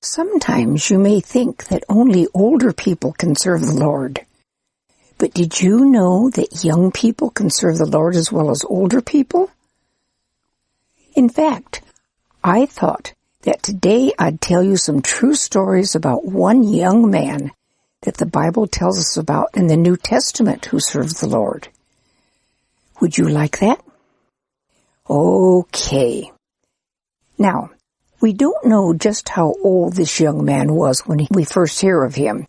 Sometimes you may think that only older people can serve the Lord. But did you know that young people can serve the Lord as well as older people? In fact, I thought that today I'd tell you some true stories about one young man that the Bible tells us about in the New Testament who serves the Lord. Would you like that? Okay. Now, we don't know just how old this young man was when we first hear of him.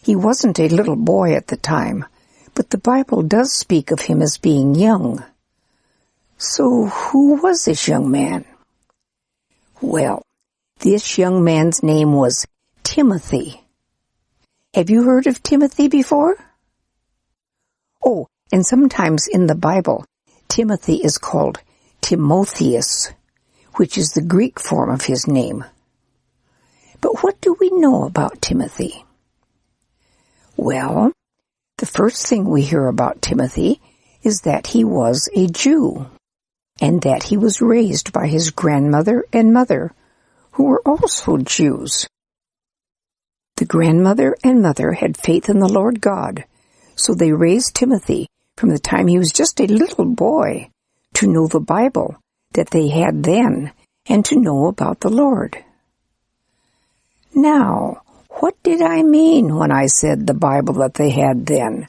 He wasn't a little boy at the time, but the Bible does speak of him as being young. So who was this young man? Well, this young man's name was Timothy. Have you heard of Timothy before? Oh, and sometimes in the Bible, Timothy is called Timotheus, which is the Greek form of his name. But what do we know about Timothy? Well, the first thing we hear about Timothy is that he was a Jew, and that he was raised by his grandmother and mother, who were also Jews. The grandmother and mother had faith in the Lord God, so they raised Timothy from the time he was just a little boy to know the Bible that they had then and to know about the Lord. Now, what did I mean when I said the Bible that they had then?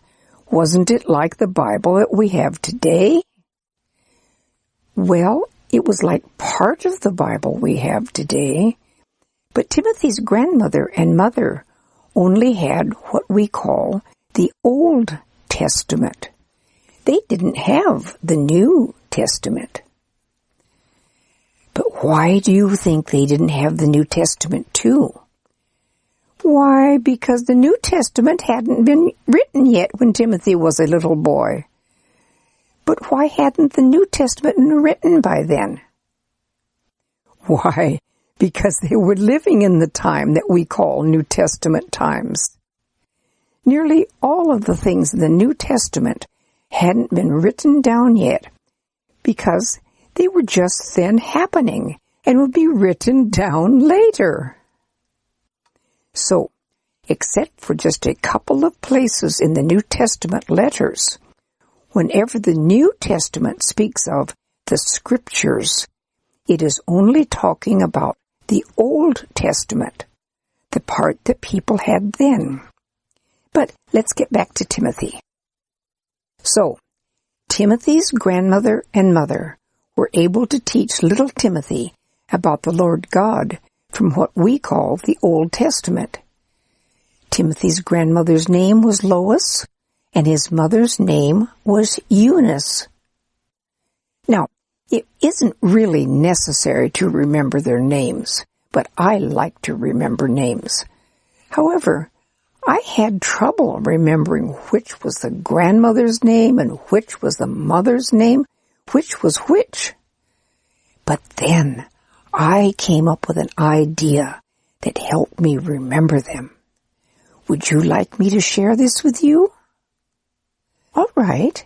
Wasn't it like the Bible that we have today? Well, it was like part of the Bible we have today, but Timothy's grandmother and mother only had what we call the Old Testament. They didn't have the New Testament. But why do you think they didn't have the New Testament too? Why, because the New Testament hadn't been written yet when Timothy was a little boy. But why hadn't the New Testament been written by then? Why, because they were living in the time that we call New Testament times. Nearly all of the things in the New Testament hadn't been written down yet, because they were just then happening and would be written down later. So, except for just a couple of places in the New Testament letters, whenever the New Testament speaks of the Scriptures, it is only talking about the Old Testament, the part that people had then. But let's get back to Timothy. So, Timothy's grandmother and mother were able to teach little Timothy about the Lord God from what we call the Old Testament. Timothy's grandmother's name was Lois, and his mother's name was Eunice. Now, it isn't really necessary to remember their names, but I like to remember names. However, I had trouble remembering which was the grandmother's name and which was the mother's name, which was which. But then I came up with an idea that helped me remember them. Would you like me to share this with you? All right.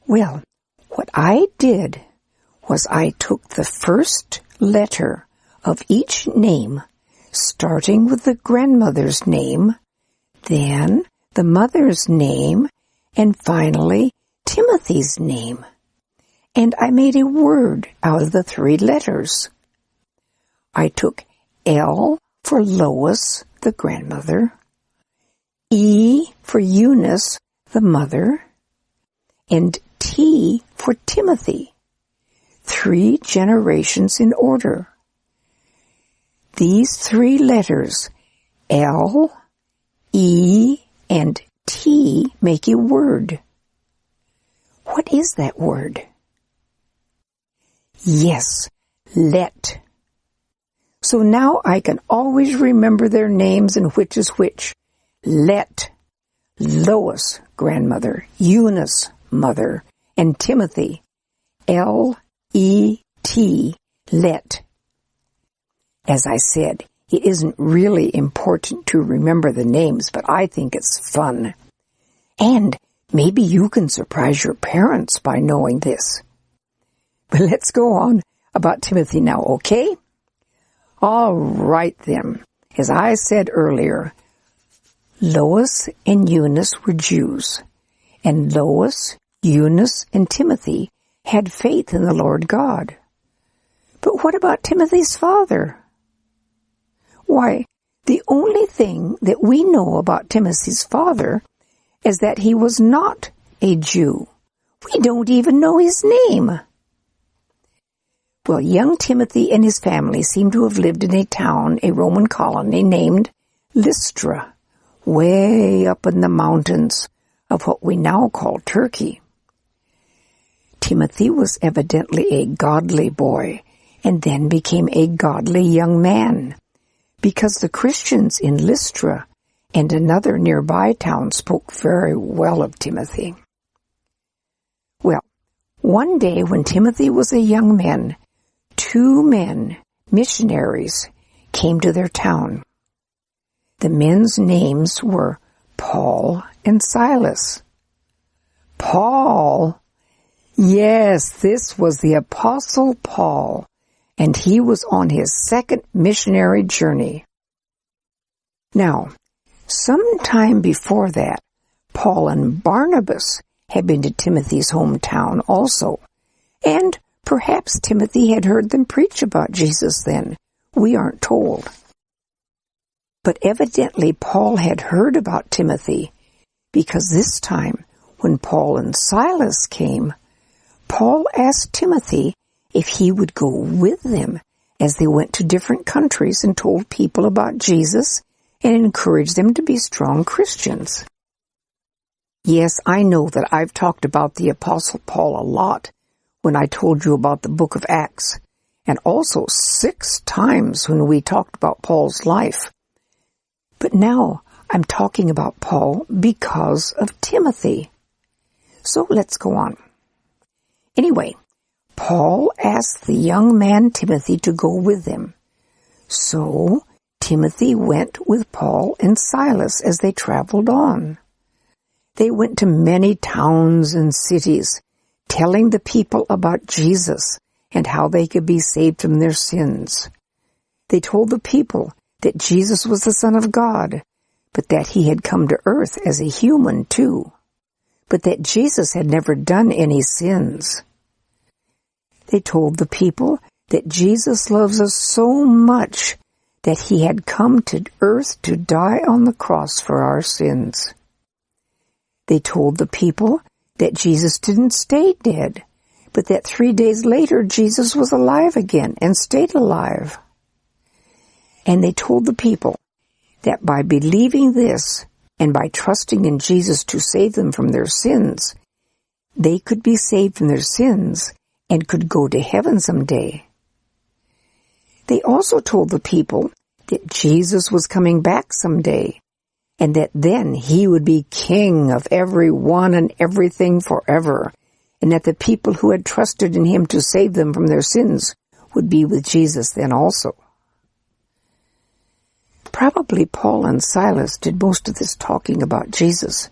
Well, what I did was I took the first letter of each name, starting with the grandmother's name, then the mother's name, and finally Timothy's name. And I made a word out of the 3 letters. I took L for Lois, the grandmother, E for Eunice, the mother, and T for Timothy, 3 generations in order. These 3 letters, L, E, and T, make a word. What is that word? Yes, let. So now I can always remember their names and which is which. Let, Lois, grandmother, Eunice, mother, and Timothy, L-E-T, let. As I said, it isn't really important to remember the names, but I think it's fun. And maybe you can surprise your parents by knowing this. But let's go on about Timothy now, okay? All right then. As I said earlier, Lois and Eunice were Jews, and Lois, Eunice, and Timothy had faith in the Lord God. But what about Timothy's father? Why, the only thing that we know about Timothy's father is that he was not a Jew. We don't even know his name. Well, young Timothy and his family seem to have lived in a town, a Roman colony named Lystra, way up in the mountains of what we now call Turkey. Timothy was evidently a godly boy and then became a godly young man, because the Christians in Lystra and another nearby town spoke very well of Timothy. Well, one day when Timothy was a young man, 2 men, missionaries, came to their town. The men's names were Paul and Silas. Paul? Yes, this was the Apostle Paul, and he was on his 2nd missionary journey. Now, sometime before that, Paul and Barnabas had been to Timothy's hometown also, and perhaps Timothy had heard them preach about Jesus then. We aren't told. But evidently Paul had heard about Timothy, because this time, when Paul and Silas came, Paul asked Timothy if he would go with them as they went to different countries and told people about Jesus and encouraged them to be strong Christians. Yes, I know that I've talked about the Apostle Paul a lot when I told you about the book of Acts, and also 6 times when we talked about Paul's life. But now I'm talking about Paul because of Timothy. So let's go on. Anyway, Paul asked the young man Timothy to go with them. So Timothy went with Paul and Silas as they traveled on. They went to many towns and cities, telling the people about Jesus and how they could be saved from their sins. They told the people that Jesus was the Son of God, but that he had come to earth as a human too, but that Jesus had never done any sins. They told the people that Jesus loves us so much that he had come to earth to die on the cross for our sins. They told the people that Jesus didn't stay dead, but that 3 days later Jesus was alive again and stayed alive. And they told the people that by believing this and by trusting in Jesus to save them from their sins, they could be saved from their sins and could go to heaven someday. They also told the people that Jesus was coming back someday, and that then he would be king of everyone and everything forever, and that the people who had trusted in him to save them from their sins would be with Jesus then also. Probably Paul and Silas did most of this talking about Jesus,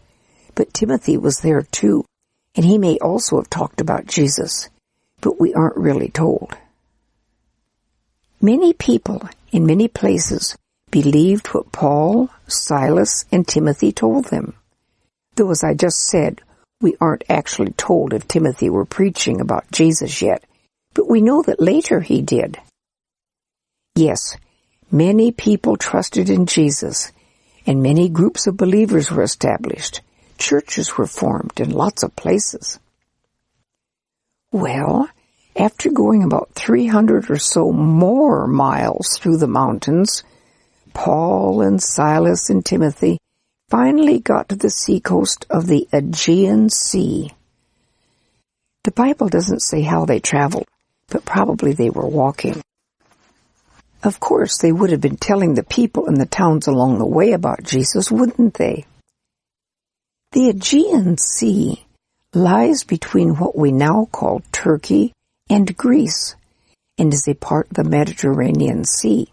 but Timothy was there too, and he may also have talked about Jesus, but we aren't really told. Many people in many places believed what Paul, Silas, and Timothy told them, though as I just said, we aren't actually told if Timothy were preaching about Jesus yet, but we know that later he did. Yes, many people trusted in Jesus, and many groups of believers were established. Churches were formed in lots of places. Well, after going about 300 or so more miles through the mountains, Paul and Silas and Timothy finally got to the seacoast of the Aegean Sea. The Bible doesn't say how they traveled, but probably they were walking. Of course, they would have been telling the people in the towns along the way about Jesus, wouldn't they? The Aegean Sea lies between what we now call Turkey and Greece, and is a part of the Mediterranean Sea.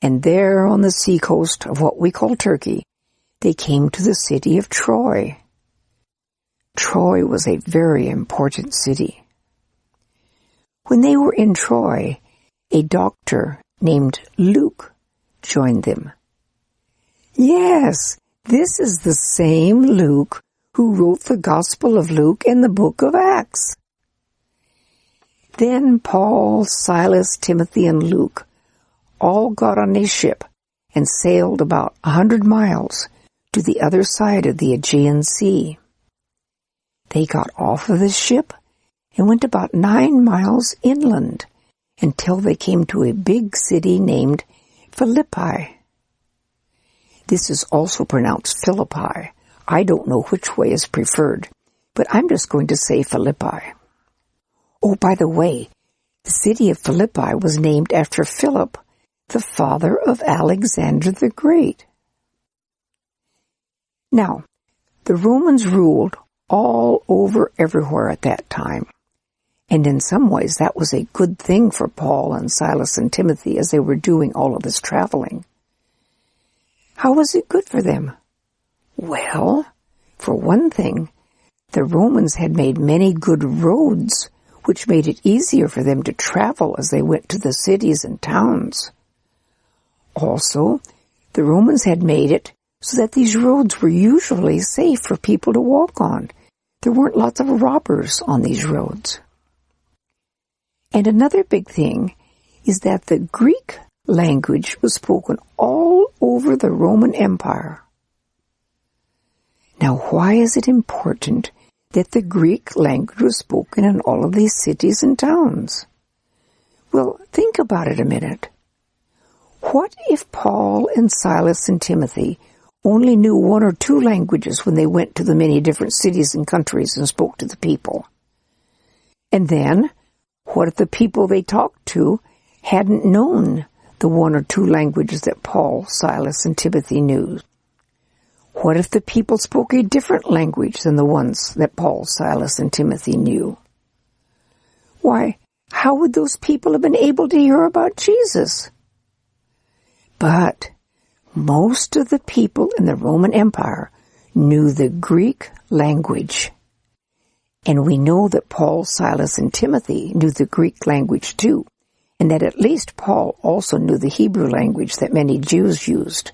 And there on the seacoast of what we call Turkey, they came to the city of Troy. Troy was a very important city. When they were in Troy, a doctor named Luke joined them. Yes, this is the same Luke who wrote the Gospel of Luke and the book of Acts. Then Paul, Silas, Timothy, and Luke all got on a ship and sailed about 100 miles to the other side of the Aegean Sea. They got off of the ship and went about 9 miles inland until they came to a big city named Philippi. This is also pronounced Philippi. I don't know which way is preferred, but I'm just going to say Philippi. Oh, by the way, the city of Philippi was named after Philip, the father of Alexander the Great. Now, the Romans ruled all over everywhere at that time. And in some ways that was a good thing for Paul and Silas and Timothy as they were doing all of this traveling. How was it good for them? Well, for one thing, the Romans had made many good roads, which made it easier for them to travel as they went to the cities and towns. Also, the Romans had made it so that these roads were usually safe for people to walk on. There weren't lots of robbers on these roads. And another big thing is that the Greek language was spoken all over the Roman Empire. Now, why is it important that the Greek language was spoken in all of these cities and towns? Well, think about it a minute. What if Paul and Silas and Timothy only knew 1 or 2 languages when they went to the many different cities and countries and spoke to the people? And then, what if the people they talked to hadn't known the 1 or 2 languages that Paul, Silas, and Timothy knew? What if the people spoke a different language than the ones that Paul, Silas, and Timothy knew? Why, how would those people have been able to hear about Jesus? But most of the people in the Roman Empire knew the Greek language. And we know that Paul, Silas, and Timothy knew the Greek language too, and that at least Paul also knew the Hebrew language that many Jews used.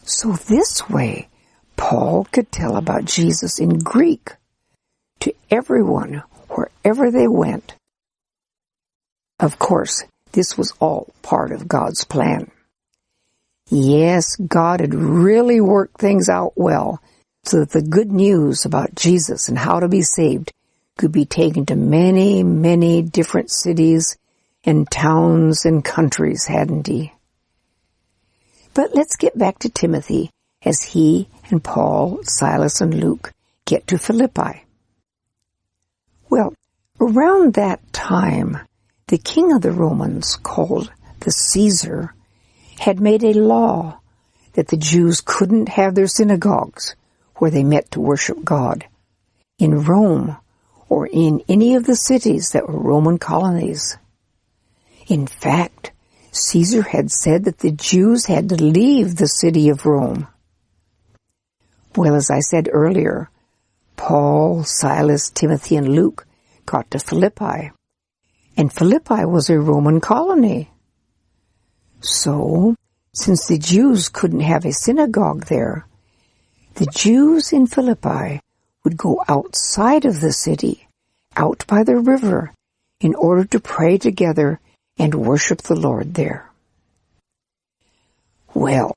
So this way, Paul could tell about Jesus in Greek to everyone wherever they went. Of course, this was all part of God's plan. Yes, God had really worked things out well so that the good news about Jesus and how to be saved could be taken to many, many different cities and towns and countries, hadn't he? But let's get back to Timothy as he and Paul, Silas, and Luke get to Philippi. Well, around that time, the king of the Romans, called the Caesar, had made a law that the Jews couldn't have their synagogues where they met to worship God in Rome or in any of the cities that were Roman colonies. In fact, Caesar had said that the Jews had to leave the city of Rome. Well, as I said earlier, Paul, Silas, Timothy, and Luke got to Philippi, and Philippi was a Roman colony. So, since the Jews couldn't have a synagogue there, the Jews in Philippi would go outside of the city, out by the river, in order to pray together and worship the Lord there. Well,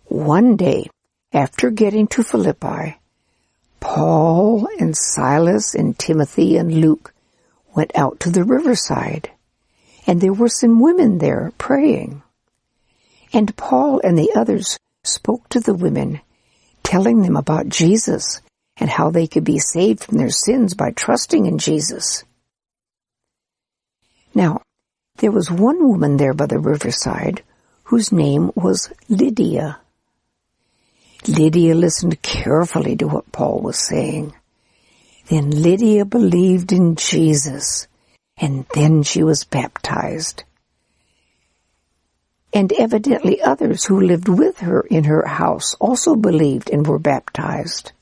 one day, after getting to Philippi, Paul and Silas and Timothy and Luke went out to the riverside, and there were some women there praying. And Paul and the others spoke to the women, telling them about Jesus and how they could be saved from their sins by trusting in Jesus. Now, there was one woman there by the riverside whose name was Lydia. Lydia listened carefully to what Paul was saying. Then Lydia believed in Jesus, and then she was baptized. And evidently others who lived with her in her house also believed and were baptized.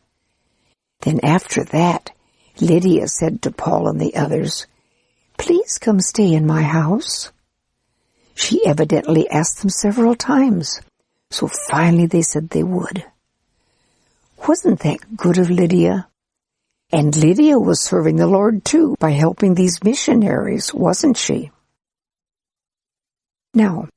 Then after that, Lydia said to Paul and the others, "Please come stay in my house." She evidently asked them several times, so finally they said they would. Wasn't that good of Lydia? And Lydia was serving the Lord too by helping these missionaries, wasn't she? Now,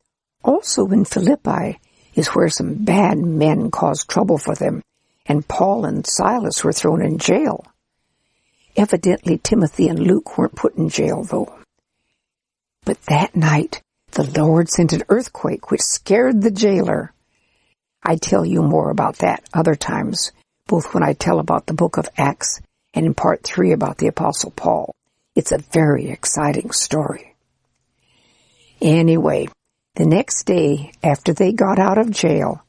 also in Philippi is where some bad men caused trouble for them, and Paul and Silas were thrown in jail. Evidently Timothy and Luke weren't put in jail, though. But that night, the Lord sent an earthquake which scared the jailer. I tell you more about that other times, both when I tell about the book of Acts and in part 3 about the Apostle Paul. It's a very exciting story. Anyway, the next day after they got out of jail,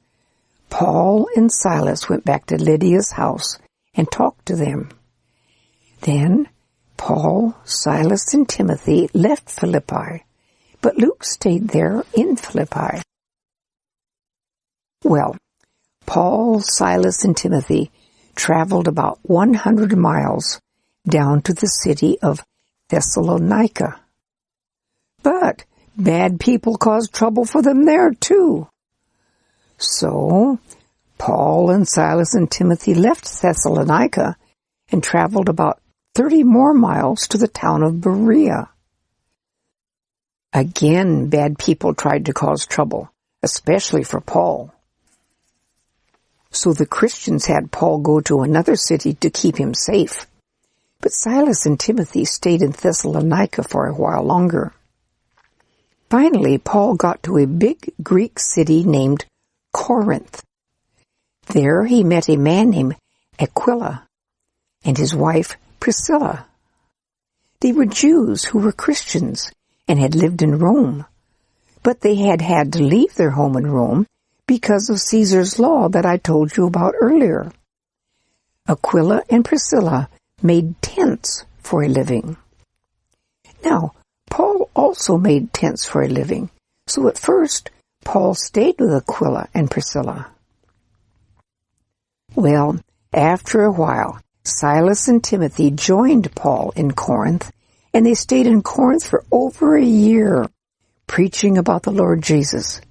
Paul and Silas went back to Lydia's house and talked to them. Then Paul, Silas, and Timothy left Philippi, but Luke stayed there in Philippi. Well, Paul, Silas, and Timothy traveled about 100 miles down to the city of Thessalonica. But bad people caused trouble for them there too. So Paul and Silas and Timothy left Thessalonica and traveled about 30 more miles to the town of Berea. Again, bad people tried to cause trouble, especially for Paul. So the Christians had Paul go to another city to keep him safe. But Silas and Timothy stayed in Thessalonica for a while longer. Finally, Paul got to a big Greek city named Corinth. There he met a man named Aquila and his wife Priscilla. They were Jews who were Christians and had lived in Rome, but they had had to leave their home in Rome because of Caesar's law that I told you about earlier. Aquila and Priscilla made tents for a living. Now, Paul also made tents for a living, so at first Paul stayed with Aquila and Priscilla. Well, after a while, Silas and Timothy joined Paul in Corinth, and they stayed in Corinth for over a year, preaching about the Lord Jesus.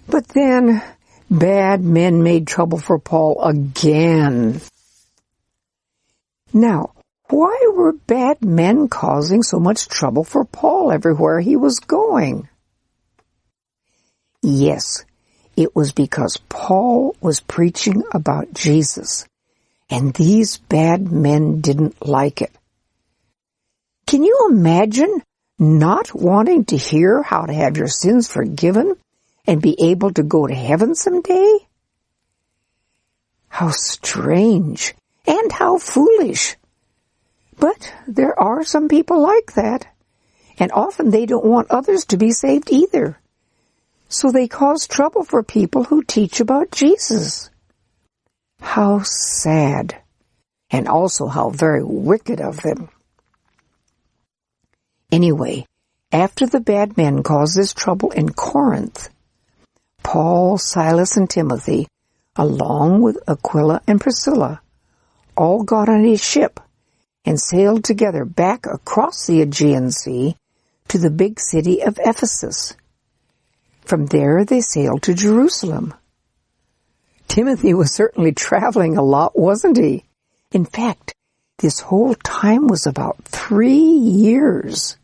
But then, bad men made trouble for Paul again. Now, why were bad men causing so much trouble for Paul everywhere he was going? Yes, it was because Paul was preaching about Jesus, and these bad men didn't like it. Can you imagine not wanting to hear how to have your sins forgiven and be able to go to heaven someday? How strange and how foolish. But there are some people like that, and often they don't want others to be saved either. So they cause trouble for people who teach about Jesus. How sad, and also how very wicked of them. Anyway, after the bad men caused this trouble in Corinth, Paul, Silas, and Timothy, along with Aquila and Priscilla, all got on a ship and sailed together back across the Aegean Sea to the big city of Ephesus. From there they sailed to Jerusalem. Timothy was certainly traveling a lot, wasn't he? In fact, this whole time was about 3 years.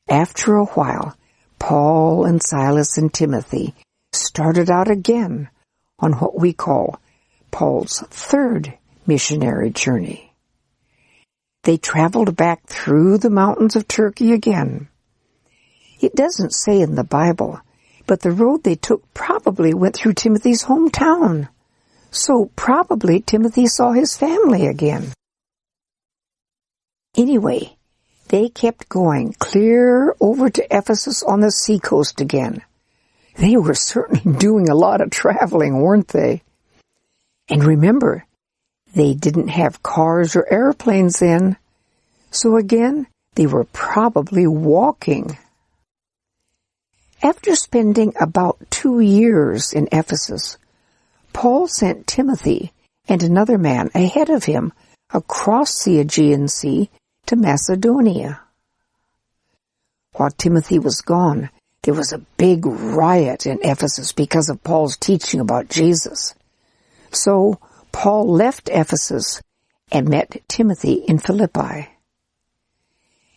After a while, Paul and Silas and Timothy started out again on what we call Paul's third missionary journey. They traveled back through the mountains of Turkey again. It doesn't say in the Bible, but the road they took probably went through Timothy's hometown. So probably Timothy saw his family again. Anyway, they kept going clear over to Ephesus on the seacoast again. They were certainly doing a lot of traveling, weren't they? And remember, they didn't have cars or airplanes then, so again, they were probably walking. After spending about 2 years in Ephesus, Paul sent Timothy and another man ahead of him across the Aegean Sea to Macedonia. While Timothy was gone, there was a big riot in Ephesus because of Paul's teaching about Jesus. So Paul left Ephesus and met Timothy in Philippi.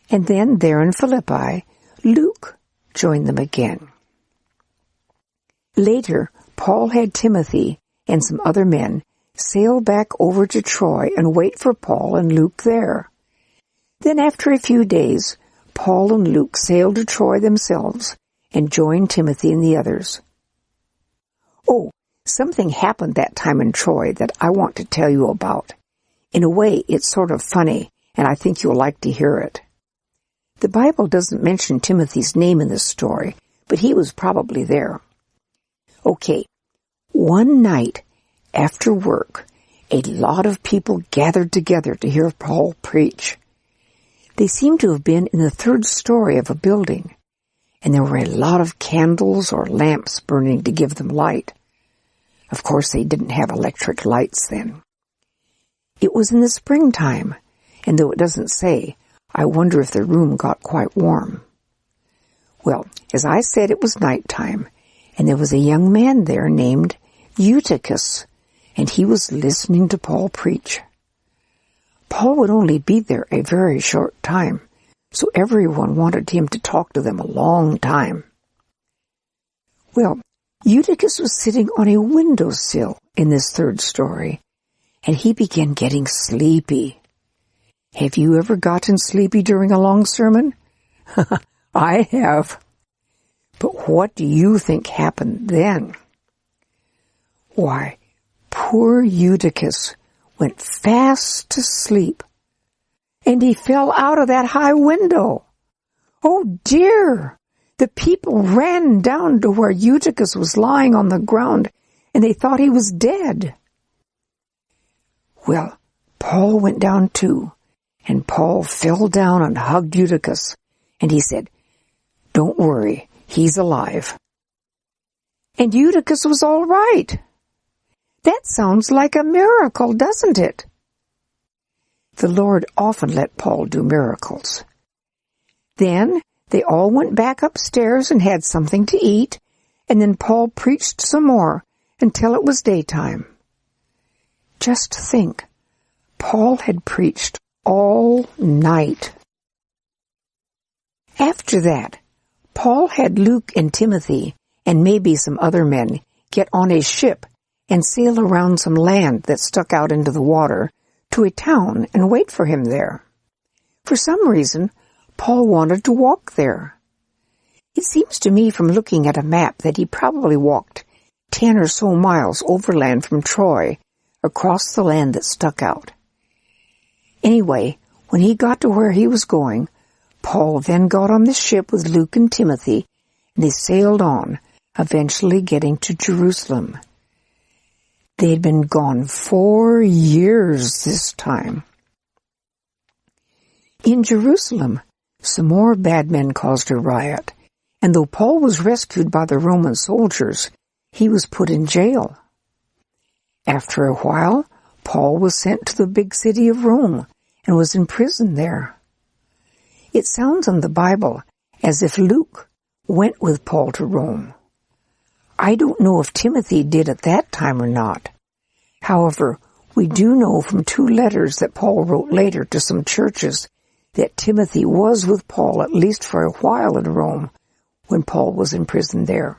And then there in Philippi, Luke joined them again. Later, Paul had Timothy and some other men sail back over to Troy and wait for Paul and Luke there. Then after a few days, Paul and Luke sailed to Troy themselves and joined Timothy and the others. Oh, something happened that time in Troy that I want to tell you about. In a way, it's sort of funny, and I think you'll like to hear it. The Bible doesn't mention Timothy's name in this story, but he was probably there. Okay, one night after work, a lot of people gathered together to hear Paul preach. They seemed to have been in the third story of a building, and there were a lot of candles or lamps burning to give them light. Of course, they didn't have electric lights then. It was in the springtime, and though it doesn't say, I wonder if the room got quite warm. Well, as I said, it was nighttime, and there was a young man there named Eutychus, and he was listening to Paul preach. Paul would only be there a very short time, so everyone wanted him to talk to them a long time. Well, Eutychus was sitting on a windowsill in this third story, and he began getting sleepy. Have you ever gotten sleepy during a long sermon? I have. But what do you think happened then? Why, poor Eutychus went fast to sleep, and he fell out of that high window. Oh dear! The people ran down to where Eutychus was lying on the ground, and they thought he was dead. Well, Paul went down too, and Paul fell down and hugged Eutychus, and he said, "Don't worry, he's alive." And Eutychus was all right. That sounds like a miracle, doesn't it? The Lord often let Paul do miracles. Then they all went back upstairs and had something to eat, and then Paul preached some more until it was daytime. Just think, Paul had preached all night. After that, Paul had Luke and Timothy, and maybe some other men, get on a ship and sail around some land that stuck out into the water to a town and wait for him there. For some reason, Paul wanted to walk there. It seems to me from looking at a map that he probably walked 10 or so miles overland from Troy across the land that stuck out. Anyway, when he got to where he was going, Paul then got on the ship with Luke and Timothy, and they sailed on, eventually getting to Jerusalem. They had been gone 4 years this time. In Jerusalem, some more bad men caused a riot, and though Paul was rescued by the Roman soldiers, he was put in jail. After a while, Paul was sent to the big city of Rome and was in prison there. It sounds in the Bible as if Luke went with Paul to Rome. I don't know if Timothy did at that time or not. However, we do know from 2 letters that Paul wrote later to some churches that Timothy was with Paul at least for a while in Rome when Paul was in prison there.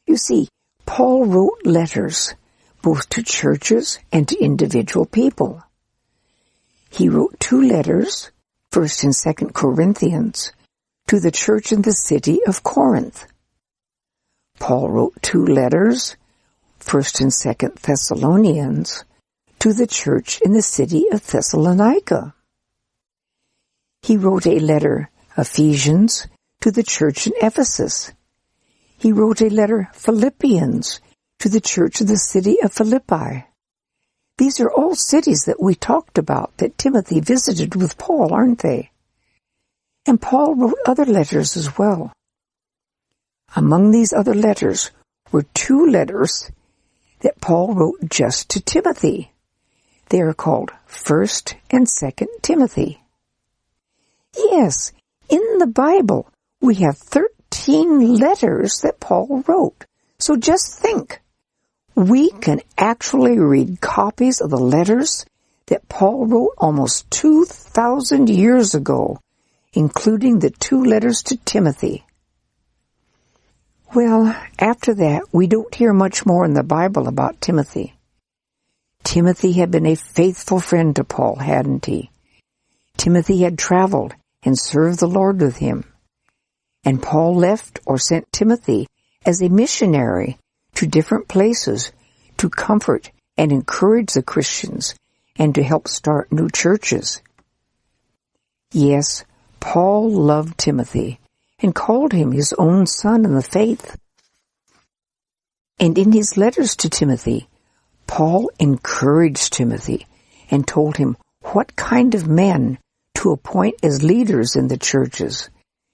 You see, Paul wrote letters both to churches and to individual people. He wrote 2 letters, 1st and 2nd Corinthians, to the church in the city of Corinth. Paul wrote 2 letters, 1st and 2nd Thessalonians, to the church in the city of Thessalonica. He wrote a letter, Ephesians, to the church in Ephesus. He wrote a letter, Philippians, to the church of the city of Philippi. These are all cities that we talked about that Timothy visited with Paul, aren't they? And Paul wrote other letters as well. Among these other letters were 2 letters that Paul wrote just to Timothy. They are called 1st and 2nd Timothy. Yes, In the Bible, we have 13 letters that Paul wrote. So just think, we can actually read copies of the letters that Paul wrote almost 2,000 years ago, including the 2 letters to Timothy. Well, after that, we don't hear much more in the Bible about Timothy. Timothy had been a faithful friend to Paul, hadn't he? Timothy had traveled and served the Lord with him. And Paul left or sent Timothy as a missionary to different places to comfort and encourage the Christians and to help start new churches. Yes, Paul loved Timothy and called him his own son in the faith. And in his letters to Timothy, Paul encouraged Timothy and told him what kind of men to appoint as leaders in the churches,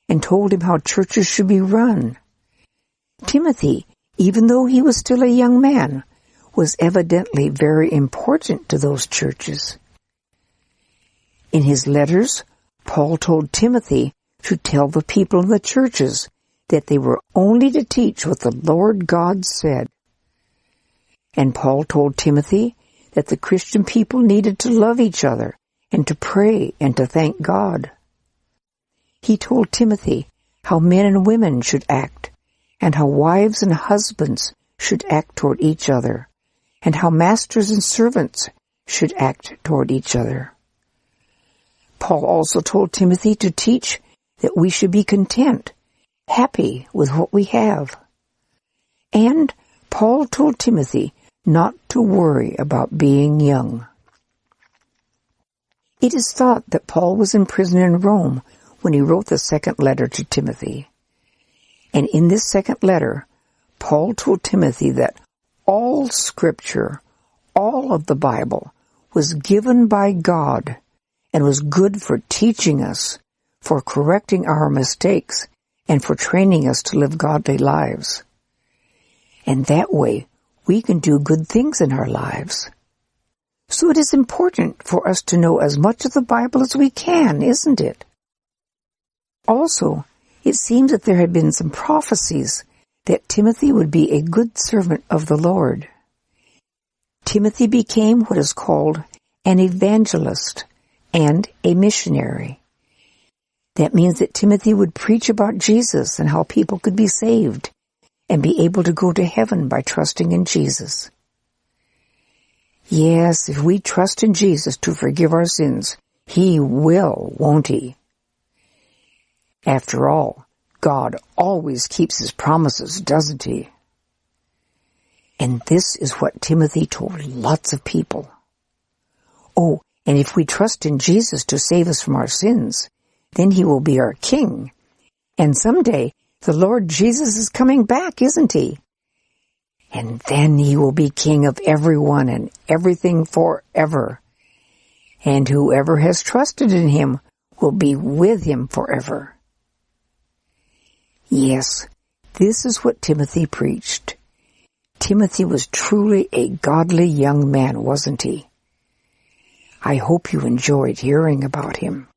and told him how churches should be run. Timothy, even though he was still a young man, was evidently very important to those churches. In his letters, Paul told Timothy to tell the people in the churches that they were only to teach what the Lord God said. And Paul told Timothy that the Christian people needed to love each other and to pray and to thank God. He told Timothy how men and women should act, and how wives and husbands should act toward each other, and how masters and servants should act toward each other. Paul also told Timothy to teach that we should be content, happy with what we have. And Paul told Timothy not to worry about being young. It is thought that Paul was in prison in Rome when he wrote the second letter to Timothy. And in this second letter, Paul told Timothy that all Scripture, all of the Bible, was given by God and was good for teaching us, for correcting our mistakes, and for training us to live godly lives. And that way, we can do good things in our lives. So it is important for us to know as much of the Bible as we can, isn't it? Also, it seems that there had been some prophecies that Timothy would be a good servant of the Lord. Timothy became what is called an evangelist and a missionary. That means that Timothy would preach about Jesus and how people could be saved and be able to go to heaven by trusting in Jesus. Yes, if we trust in Jesus to forgive our sins, He will, won't He? After all, God always keeps His promises, doesn't He? And this is what Timothy told lots of people. Oh, and if we trust in Jesus to save us from our sins, then He will be our King. And someday, the Lord Jesus is coming back, isn't He? And then He will be King of everyone and everything forever. And whoever has trusted in Him will be with Him forever. Yes, this is what Timothy preached. Timothy was truly a godly young man, wasn't he? I hope you enjoyed hearing about him.